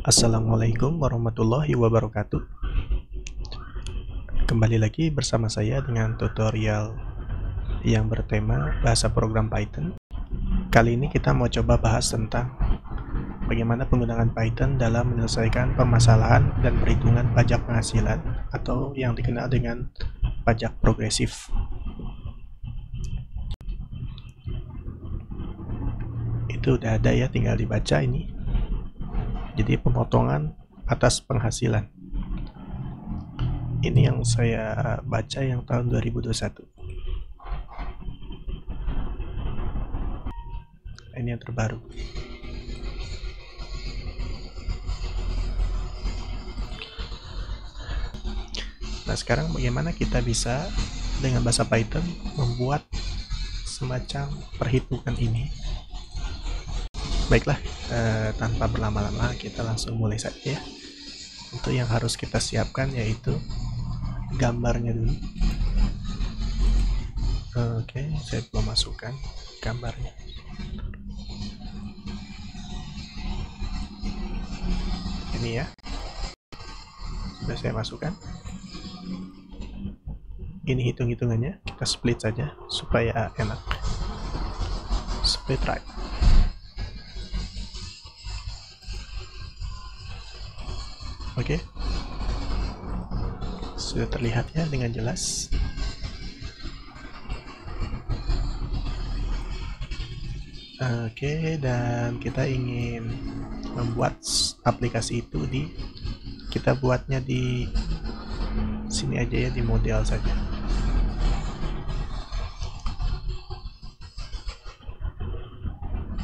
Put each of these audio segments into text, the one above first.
Assalamualaikum warahmatullahi wabarakatuh. Kembali lagi bersama saya dengan tutorial yang bertema bahasa program Python. Kali ini kita mau coba bahas tentang bagaimana penggunaan Python dalam menyelesaikan permasalahan dan perhitungan pajak penghasilan atau yang dikenal dengan pajak progresif. Itu udah ada ya, tinggal dibaca ini. Jadi pemotongan atas penghasilan. Ini yang saya baca yang tahun 2021. Ini yang terbaru. Nah, sekarang bagaimana kita bisa dengan bahasa Python membuat semacam perhitungan ini? Baiklah, tanpa berlama-lama kita langsung mulai saja ya. Untuk yang harus kita siapkan yaitu gambarnya dulu. Oke, saya belum masukkan gambarnya. Ini ya, sudah saya masukkan. Ini hitung-hitungannya, kita split saja supaya enak. Split right. Oke, sudah terlihat ya dengan jelas. Oke, dan kita ingin membuat aplikasi itu kita buatnya di sini aja ya, di model saja.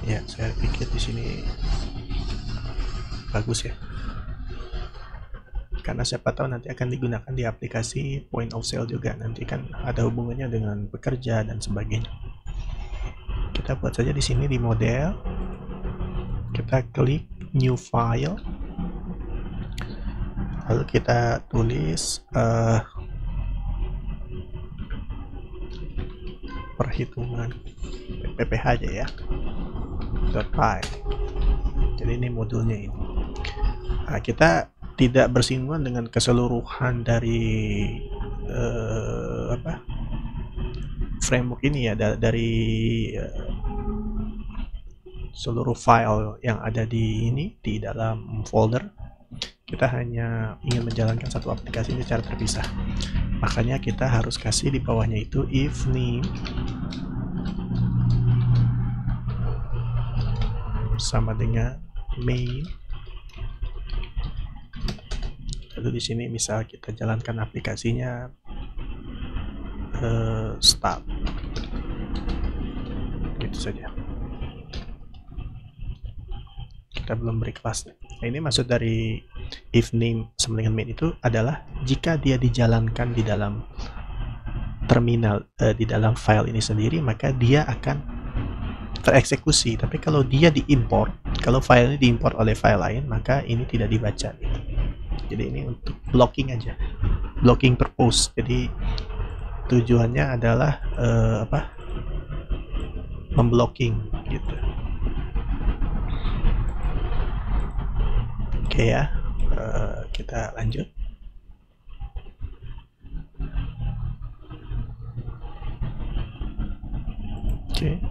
Ya, saya pikir di sini bagus ya. Karena siapa tahu nanti akan digunakan di aplikasi point of sale juga, nanti kan ada hubungannya dengan pekerja dan sebagainya. Kita buat saja di sini di model, kita klik new file, lalu kita tulis perhitungan PPH aja ya, .py. Jadi ini modulnya ini. Nah, kita tidak bersinggungan dengan keseluruhan dari framework ini ya, dari seluruh file yang ada di dalam folder. Kita hanya ingin menjalankan satu aplikasi ini secara terpisah, makanya kita harus kasih di bawahnya itu if name sama dengan main. Lalu di sini misal kita jalankan aplikasinya start, gitu saja. Kita belum beri kelasnya. Nah, ini maksud dari if name sama dengan main itu adalah jika dia dijalankan di dalam terminal, di dalam file ini sendiri, maka dia akan tereksekusi. Tapi kalau dia diimport, kalau file ini diimport oleh file lain, maka ini tidak dibaca. Jadi ini untuk blocking aja, blocking purpose. Jadi tujuannya adalah memblocking gitu. Oke ya, kita lanjut. Oke.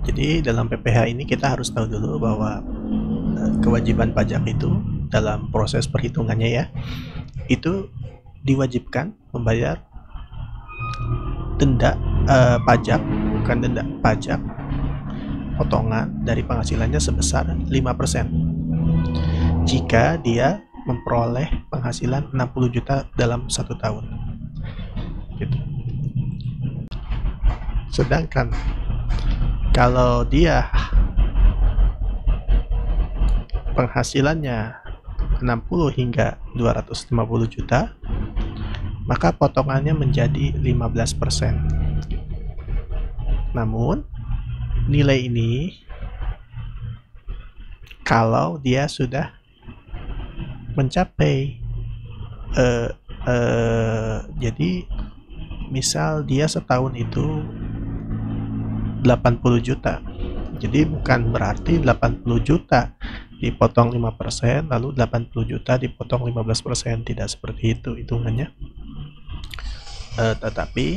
Jadi dalam PPH ini kita harus tahu dulu bahwa kewajiban pajak itu dalam proses perhitungannya ya, itu diwajibkan membayar denda pajak, bukan denda, pajak potongan dari penghasilannya sebesar 5% jika dia memperoleh penghasilan 60 juta dalam 1 tahun gitu. Sedangkan kalau dia penghasilannya 60 hingga 250 juta, maka potongannya menjadi 15%. Namun nilai ini kalau dia sudah mencapai jadi misal dia setahun itu 80 juta, Jadi bukan berarti 80 juta dipotong 5%, lalu 80 juta dipotong 15%. Tidak seperti itu hitungannya. Tetapi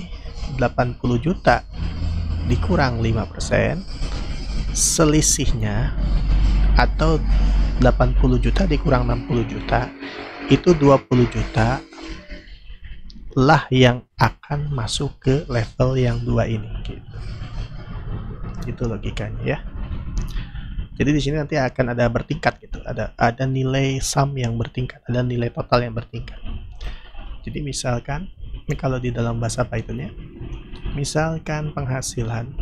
80 juta dikurang 5%, selisihnya atau 80 juta dikurang 60 juta itu 20 juta lah yang akan masuk ke level yang 2 ini gitu. Itu logikanya ya. Jadi di sini nanti akan ada bertingkat gitu. Ada nilai sum yang bertingkat, ada nilai total yang bertingkat. Jadi misalkan ini kalau di dalam bahasa Python ya, misalkan penghasilan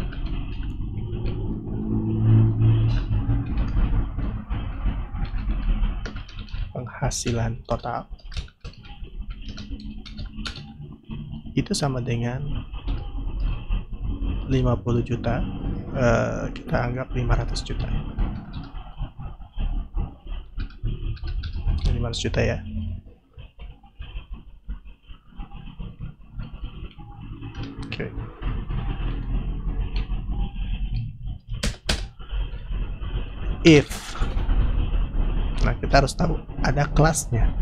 total itu sama dengan 50 juta, kita anggap 500 juta. 500 juta ya. Oke. If, nah kita harus tahu ada kelasnya.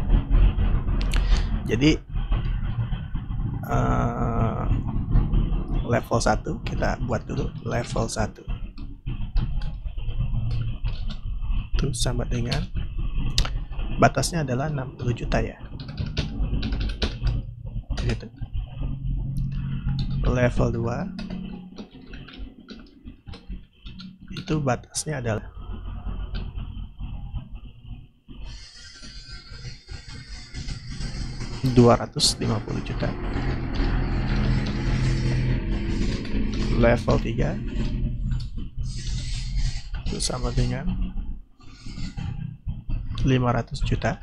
Jadi level 1 kita buat dulu. Level 1 itu sama dengan batasnya adalah 60 juta ya gitu. Level 2 itu batasnya adalah 250 juta. Level 3 itu sama dengan 500 juta.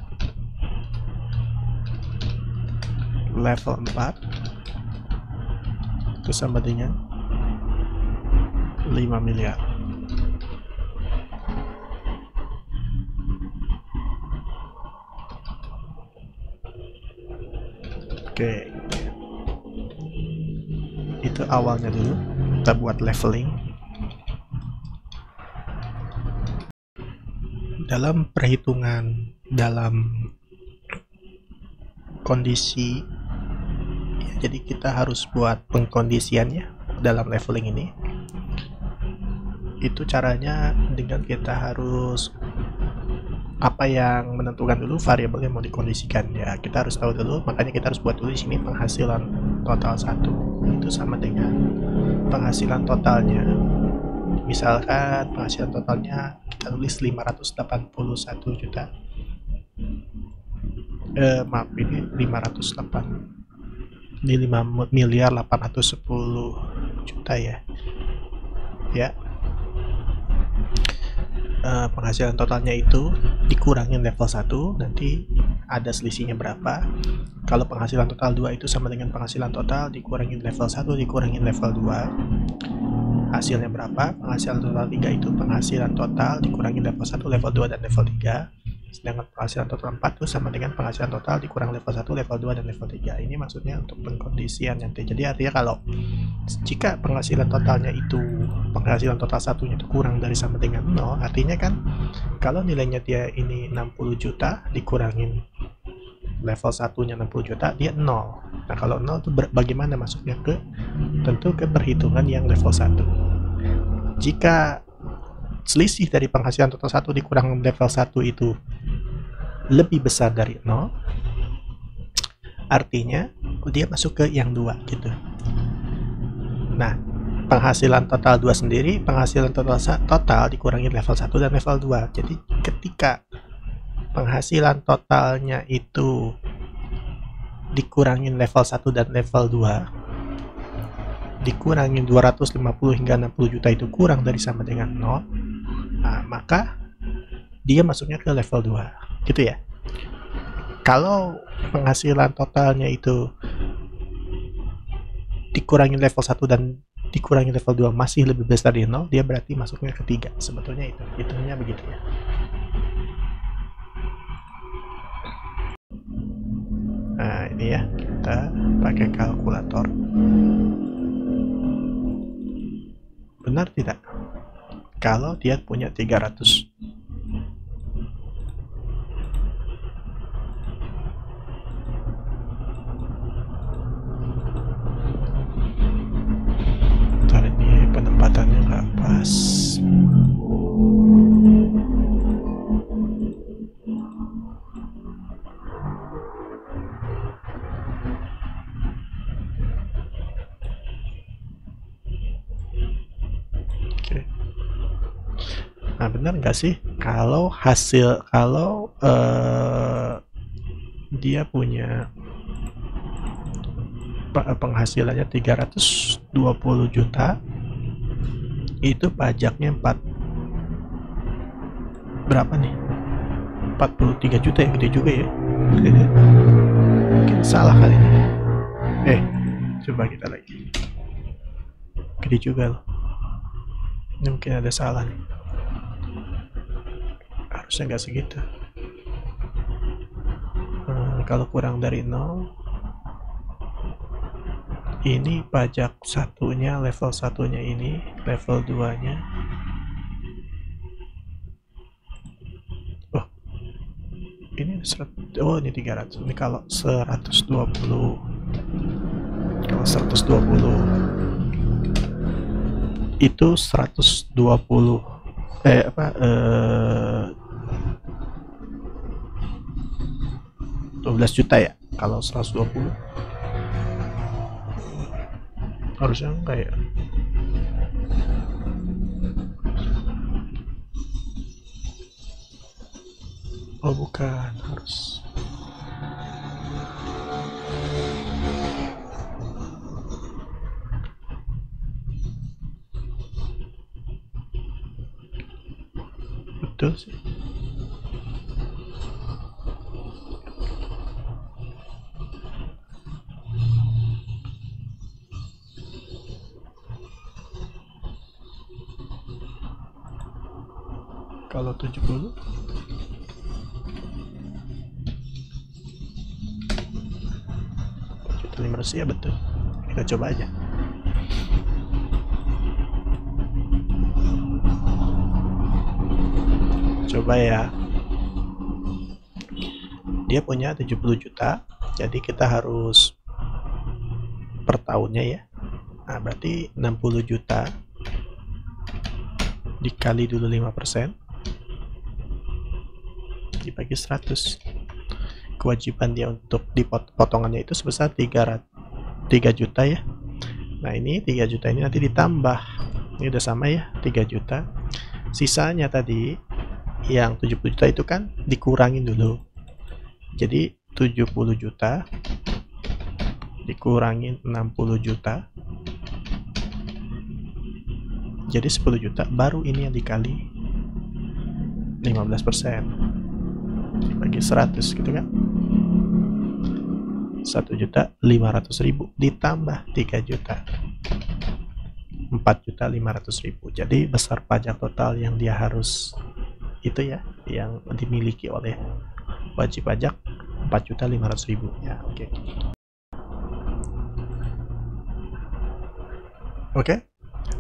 Level 4 itu sama dengan 5 miliar. Oke, itu awalnya dulu. Kita buat leveling. Dalam perhitungan, dalam kondisi ya, jadi kita harus buat pengkondisiannya dalam leveling ini. Itu caranya dengan kita harus apa yang menentukan dulu variabel yang mau dikondisikan ya, kita harus tahu dulu. Makanya kita harus buat dulu di sini penghasilan total 1 itu sama dengan penghasilan totalnya. Misalkan penghasilan totalnya kita tulis 581 juta. Maaf, ini 508. Ini 5 miliar 810 juta ya. Ya. Penghasilan totalnya itu dikurangin level 1, nanti ada selisihnya berapa. Kalau penghasilan total 2 itu sama dengan penghasilan total dikurangin level 1 dikurangin level 2, hasilnya berapa. Penghasilan total 3 itu penghasilan total dikurangin level 1, level 2, dan level 3. Sedangkan penghasilan total 4 itu sama dengan penghasilan total dikurang level 1, level 2, dan level 3. Ini maksudnya untuk pengkondisian nanti. Jadi artinya kalau jika penghasilan totalnya itu, penghasilan total satunya itu kurang dari sama dengan 0, artinya kan kalau nilainya dia ini 60 juta dikurangin level satunya 60 juta, dia 0. Nah kalau 0 itu bagaimana masuknya ke, tentu ke perhitungan yang level 1. Jika selisih dari penghasilan total 1 dikurang level 1 itu lebih besar dari 0, artinya dia masuk ke yang 2 gitu. Nah, penghasilan total 2 sendiri, penghasilan total dikurangi level 1 dan level 2. Jadi ketika penghasilan totalnya itu dikurangin level 1 dan level 2, dikurangin 250 hingga 60 juta itu kurang dari sama dengan 0, nah, maka dia masuknya ke level 2 gitu ya. Kalau penghasilan totalnya itu dikurangi level 1 dan dikurangi level 2 masih lebih besar dari 0, dia berarti masuknya ke 3. Sebetulnya itu hitungnya begitu ya. Nah ini ya, kita pakai kalkulator. Benar tidak? Kalau dia punya 300 Nah, benar nggak sih kalau dia punya penghasilannya 320 juta, itu pajaknya berapa nih? 43 juta, yang gede juga ya. Mungkin salah kali ini. Coba kita lagi. Gede juga loh. Ini mungkin ada salah nih. Harusnya nggak segitu. Kalau kurang dari 0, ini pajak satunya, level satunya ini, level 2 nya. Ini 100, ini 300. Ini kalau 120, itu 120 12 juta ya. Kalau 120 harusnya enggak ya. Oh bukan, harus betul sih. Kalau 70 500 ya, betul. Kita coba aja. Coba ya. Dia punya 70 juta, jadi kita harus per tahunnya ya. Nah, berarti 60 juta dikali dulu 5% dibagi 100. Kewajiban dia untuk potongannya itu sebesar 3 juta ya. Nah, ini 3 juta ini nanti ditambah. Ini udah sama ya, 3 juta. Sisanya tadi yang 70 juta itu kan dikurangin dulu. Jadi 70 juta dikurangin 60 juta. Jadi 10 juta, baru ini yang dikali 15% dibagi 100 gitu kan. 1.500.000 ditambah 3 juta, 4.500.000. Jadi besar pajak total yang dia harus itu ya, yang dimiliki oleh wajib pajak 4.500.000 ya. Oke.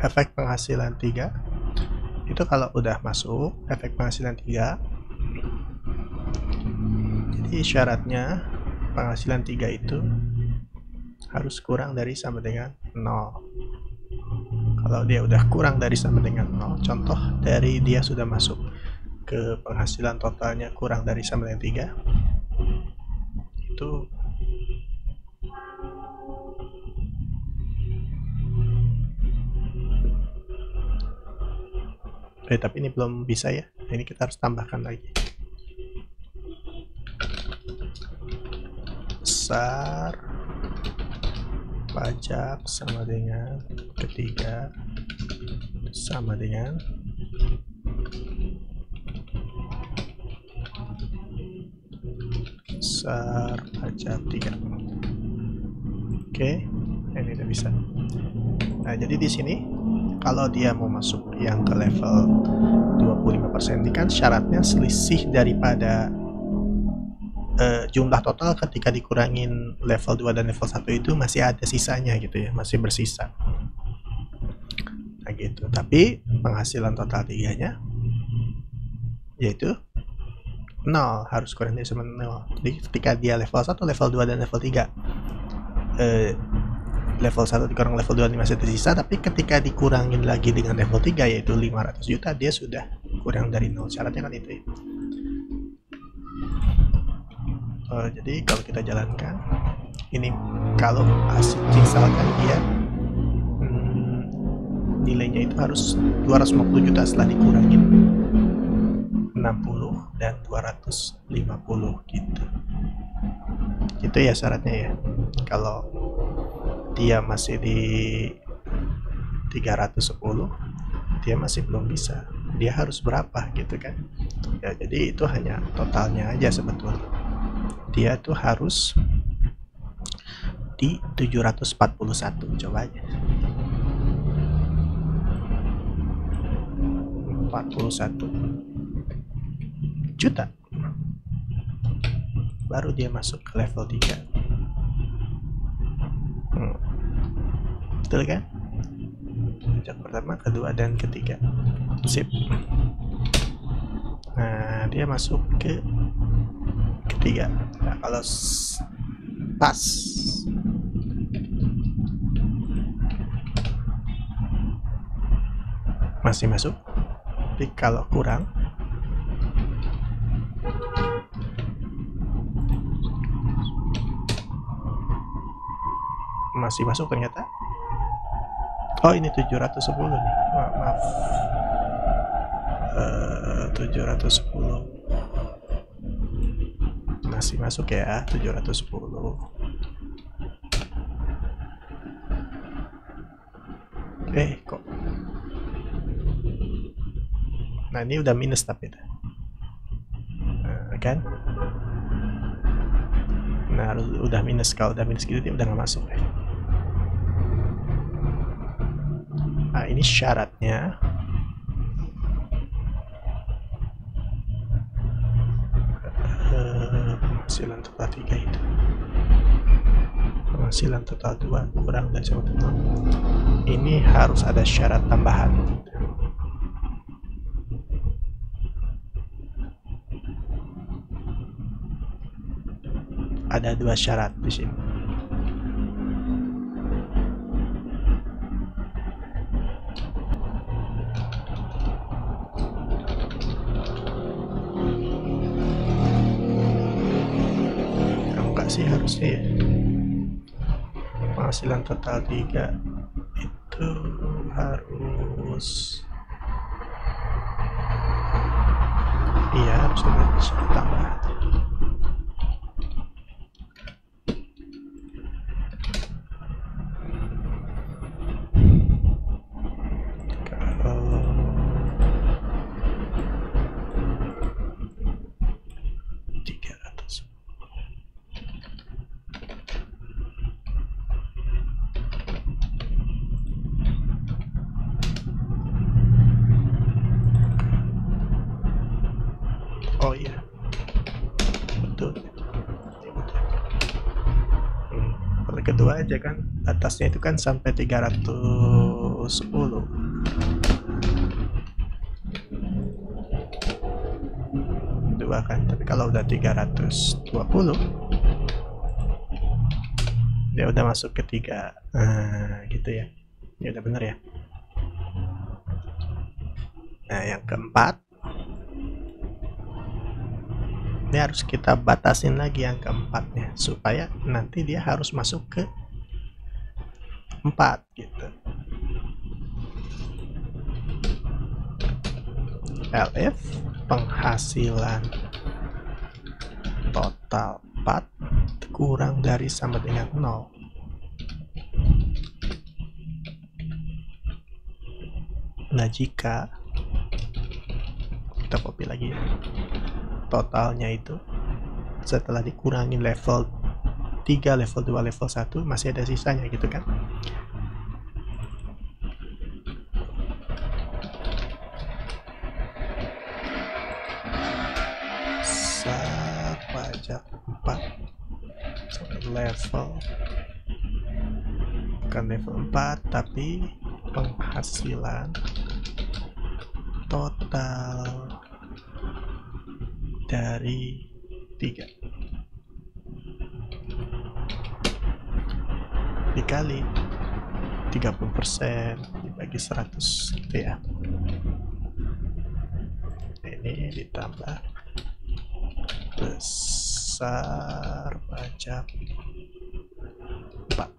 Efek penghasilan 3 itu kalau udah masuk efek penghasilan 3, jadi syaratnya penghasilan 3 itu harus kurang dari sama dengan 0. Kalau dia udah kurang dari sama dengan 0, contoh dari dia sudah masuk ke penghasilan totalnya kurang dari sama dengan 3, itu tapi ini belum bisa ya. Ini kita harus tambahkan lagi. Besar pajak sama dengan ketiga sama dengan besar pajak 3. Oke, ini udah bisa. Nah, jadi di sini kalau dia mau masuk yang ke level 25%, ini kan syaratnya selisih daripada jumlah total ketika dikurangin level 2 dan level 1 itu masih ada sisanya gitu ya, masih bersisa. Nah gitu. Tapi penghasilan total 3-nya yaitu 0, harus kurang dari sama 0. Jadi ketika dia level 1, level 2 dan level 3, level 1 dikurang level 2 masih tersisa, tapi ketika dikurangin lagi dengan level 3 yaitu 500 juta, dia sudah kurang dari 0. Syaratnya kan itu ya. Jadi kalau kita jalankan ini, kalau hasil misalkan dia nilainya itu harus 250 juta setelah dikurangin 60 dan 250 gitu. Itu ya syaratnya ya. Kalau dia masih di 310, dia masih belum bisa. Dia harus berapa gitu kan. Ya, jadi itu hanya totalnya aja sebetulnya. Dia tuh harus di 741, coba aja. 41 juta baru dia masuk ke level 3. Betul kan? Yang pertama, kedua, dan ketiga. Sip. Nah, dia masuk ke ketiga. Nah, kalau pas masih masuk. Tapi kalau kurang masih masuk ternyata. Oh, ini 710 nih. Maaf. 710 masih masuk ya. 710. Kok. Nah, ini udah minus tapi kan. Nah, udah minus. Kalau udah minus gitu dia udah nggak masuk ya. Nah, ini syaratnya penghasilan total 3 itu. Penghasilan total 2 kurang dari 1. Ini harus ada syarat tambahan. Ada 2 syarat di sini. Enggak sih harusnya ya. Penghasilan total 3 itu harus, iya, harus ada syarat tambahan. Oh iya, betul. Kalau kedua aja kan, atasnya itu kan sampai 310. Dua kan, tapi kalau udah 320 dia udah masuk ke 3. Gitu ya. Ya udah bener ya. Nah, yang keempat, ini harus kita batasin lagi yang keempatnya supaya nanti dia harus masuk ke 4 gitu. LF penghasilan total 4 kurang dari sama dengan 0. Nah, jika kita copy lagi ya, totalnya itu setelah dikurangin level 3, level 2, level 1 masih ada sisanya gitu kan. Pajak 4 level, bukan level 4 tapi penghasilan total dari 3 dikali 30% dibagi 100 gitu ya. Ini ditambah besar pajak 4.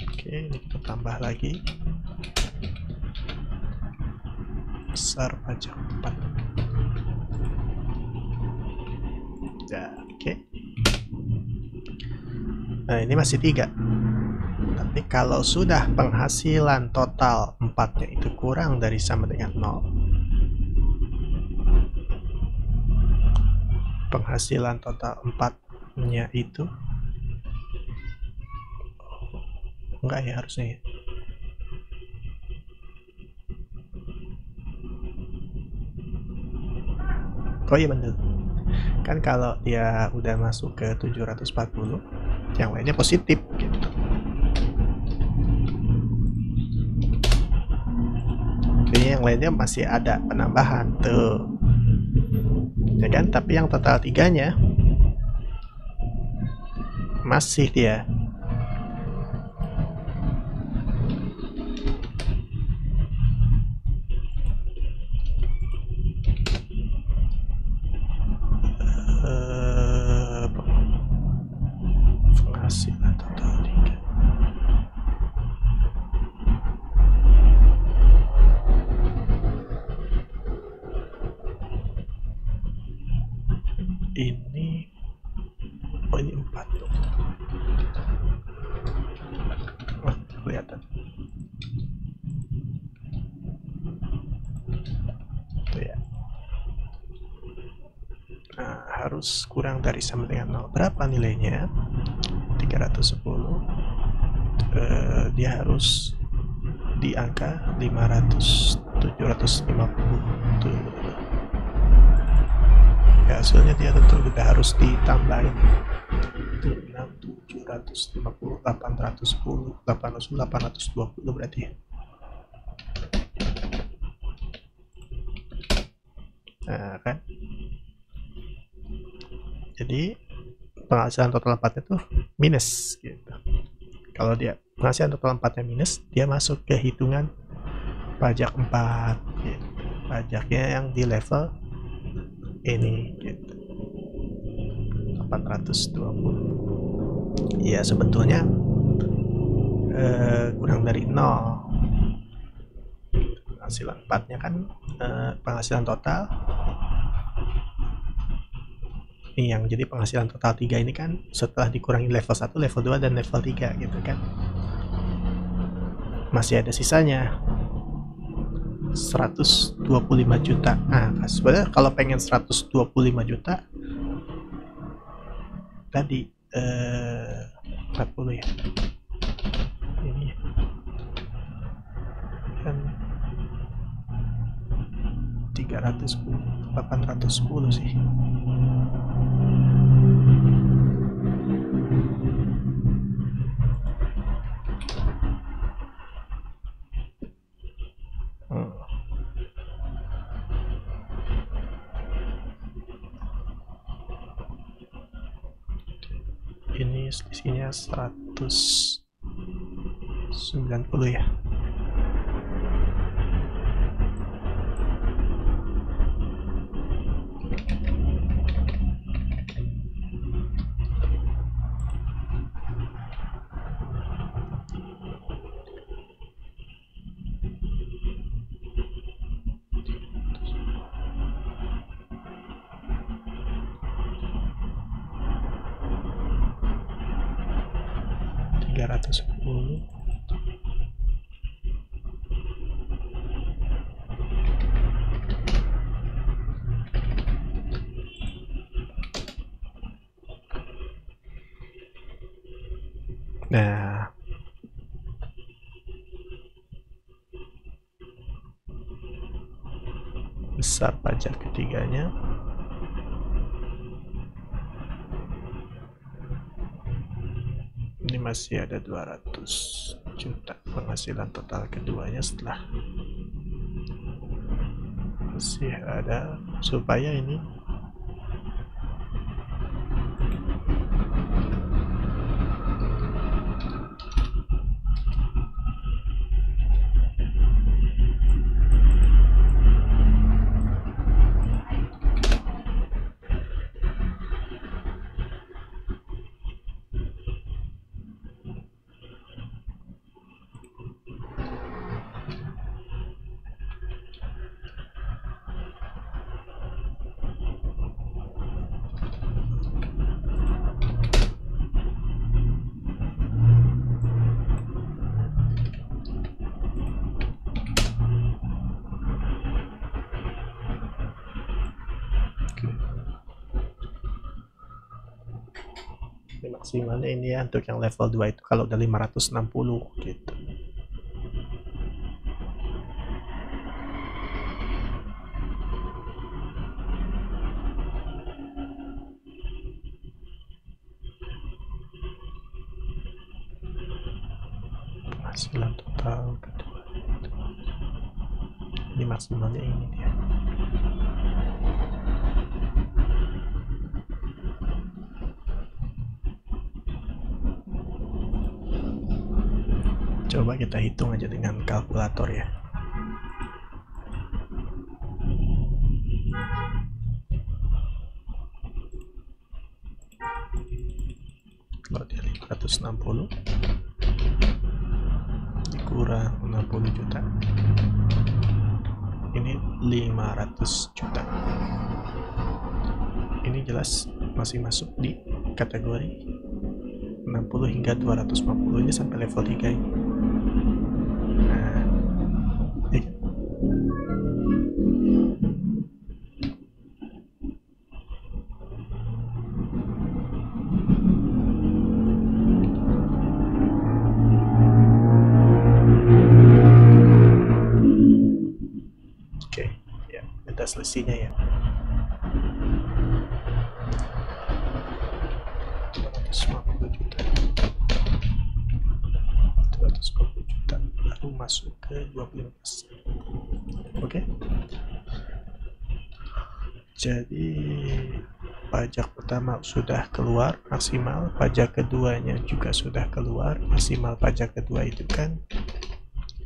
Oke, ini kita tambah lagi besar pajak 4. Ya, oke. Nah, ini masih 3. Tapi kalau sudah penghasilan total 4-nya itu kurang dari sama dengan 0, penghasilan total 4-nya itu enggak ya, harusnya ya. Oh iya bener, kan kalau dia udah masuk ke 740, yang lainnya positif gitu. Jadi yang lainnya masih ada penambahan tuh, ya kan? Tapi yang total 3-nya masih dia penghasilan total 3. Ini, oh ini 4 tuh. Wah, kelihatan. Tuh ya. Nah, harus kurang dari sama dengan 0. Berapa nilainya? 310. Dia harus di angka 500, 750 tuh. Ya, hasilnya dia tentu juga harus ditambahin 750, 810, 820 berarti ya. Nah, kan? Jadi penghasilan total 4-nya tuh minus gitu. Kalau dia penghasilan total 4-nya minus, dia masuk ke hitungan pajak 4 gitu. Pajaknya yang di level ini gitu. 820. Ya sebetulnya kurang dari 0. Penghasilan 4-nya kan penghasilan total ini, yang jadi penghasilan total 3 ini kan setelah dikurangi level 1, level 2, dan level 3 gitu kan. Masih ada sisanya 125 juta. Nah, sebenarnya kalau pengen 125 juta tadi 40 ya. Ini kan 310, 810 sih. Ini selisihnya 190 ya. Nah, besar pajak ketiganya ini masih ada 200 juta. Penghasilan total keduanya setelah masih ada, supaya ini maksimalnya ini ya untuk yang level 2 itu kalau udah 560 gitu. Penghasilan total kedua ini maksimalnya ini dia. Coba kita hitung aja dengan kalkulator ya. Kalau dia 560 dikurang 60 juta, ini 500 juta. Ini jelas masih masuk di kategori 60 hingga 250, ini sampai level 3 ini. Nah, ya. Oke, ya, minta selisihnya ya. 250 juta. 250 juta baru masuk ke 25%. Oke. Jadi pajak pertama sudah keluar maksimal, pajak keduanya juga sudah keluar maksimal. Pajak kedua itu kan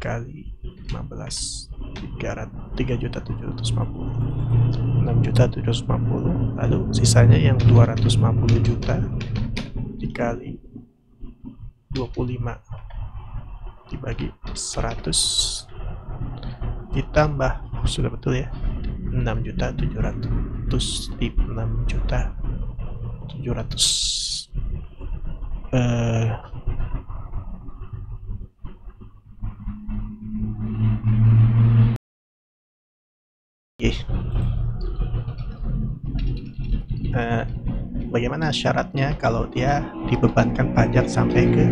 kali 15, 3.750, 6.750, lalu sisanya yang 250 juta dikali 25 dibagi 100 ditambah, sudah betul ya, 6.700 di 6.700 bagaimana syaratnya kalau dia dibebankan pajak sampai ke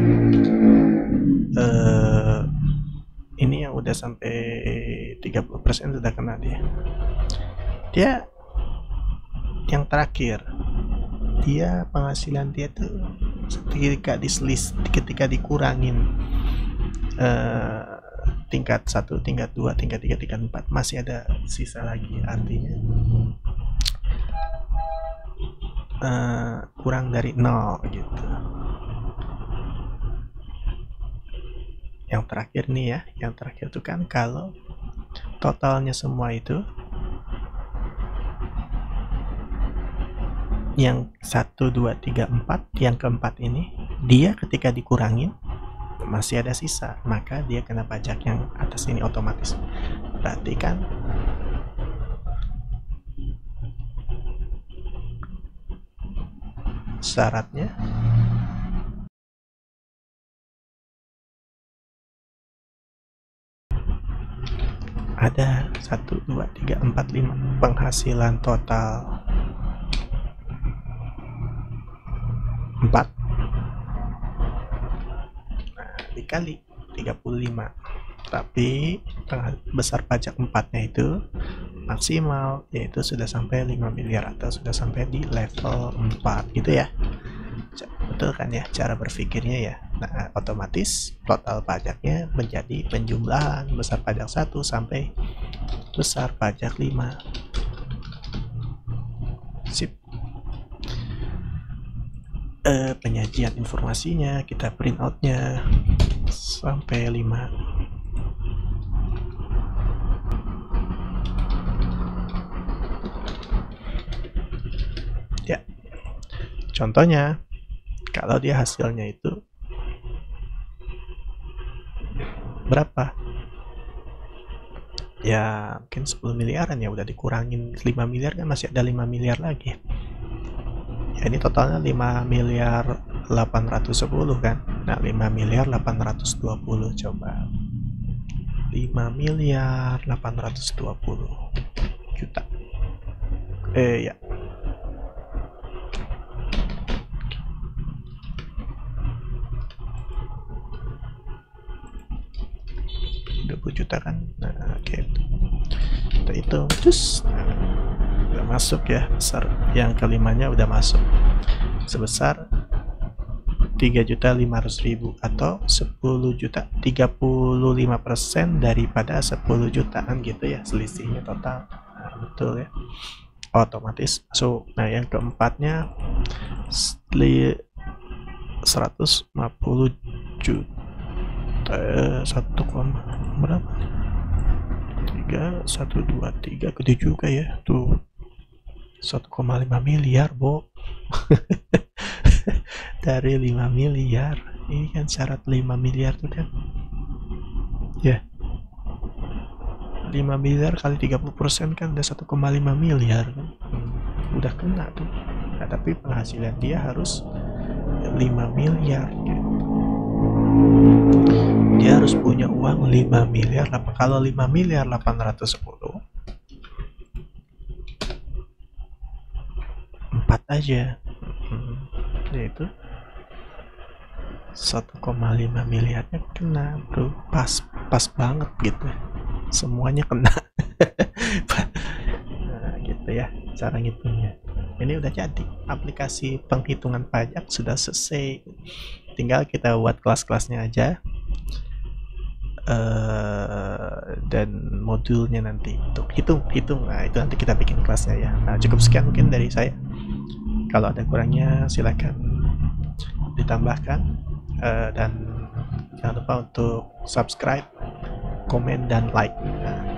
ini yang udah sampai 30% sudah kena dia yang terakhir, dia penghasilan dia tuh ketika dikurangin tingkat 1, tingkat 2, tingkat 3, tingkat 4 masih ada sisa lagi, artinya kurang dari 0 gitu. Yang terakhir nih ya, yang terakhir itu kan kalau totalnya semua itu yang 1, 2, 3, 4, yang keempat ini dia ketika dikurangin masih ada sisa, maka dia kena pajak yang atas ini otomatis. Berarti kan syaratnya ada 1, 2, 3, 4, 5 penghasilan total 4, nah dikali 35, tapi besar pajak 4-nya itu maksimal, yaitu sudah sampai 5 miliar atau sudah sampai di level 4 gitu ya. Betul kan ya cara berpikirnya ya. Nah, otomatis total pajaknya menjadi penjumlahan besar pajak 1 sampai besar pajak 5. Sip. Penyajian informasinya kita print outnya sampai 5. Ya, contohnya kalau dia hasilnya itu berapa ya, mungkin 10 miliaran ya, udah dikurangin 5 miliar kan masih ada 5 miliar lagi ya, ini totalnya 5 miliar 810 kan. Nah 5 miliar 820, coba 5 miliar 820 juta ya tinggal hitung, terus udah masuk ya, besar. Yang kelimanya udah masuk sebesar 3.500.000 atau 10 juta, 35% daripada 10 jutaan gitu ya selisihnya total. Nah, betul ya, otomatis masuk. Nah yang keempatnya 150 juta, 1, berapa nih? 3, 1, 2, 3, gede juga ya tuh, 1,5 miliar Bo. Dari 5 miliar, ini kan syarat 5 miliar tuh kan ya, 5 miliar kali 30% kan udah 1,5 miliar kan. Udah kena tuh. Nah, tapi penghasilan dia harus 5 miliar gitu. Dia harus punya uang 5 miliar. Kalau 5 miliar 810, 4 aja, yaitu 1,5 miliarnya kena bro, pas banget gitu, semuanya kena. Nah, gitu ya cara ngitungnya. Ini udah jadi, aplikasi penghitungan pajak sudah selesai, tinggal kita buat kelas-kelasnya aja, dan modulnya nanti untuk hitung. Nah itu nanti kita bikin kelasnya ya. Nah cukup sekian mungkin dari saya, kalau ada kurangnya silakan ditambahkan, dan jangan lupa untuk subscribe, komen, dan like. Nah,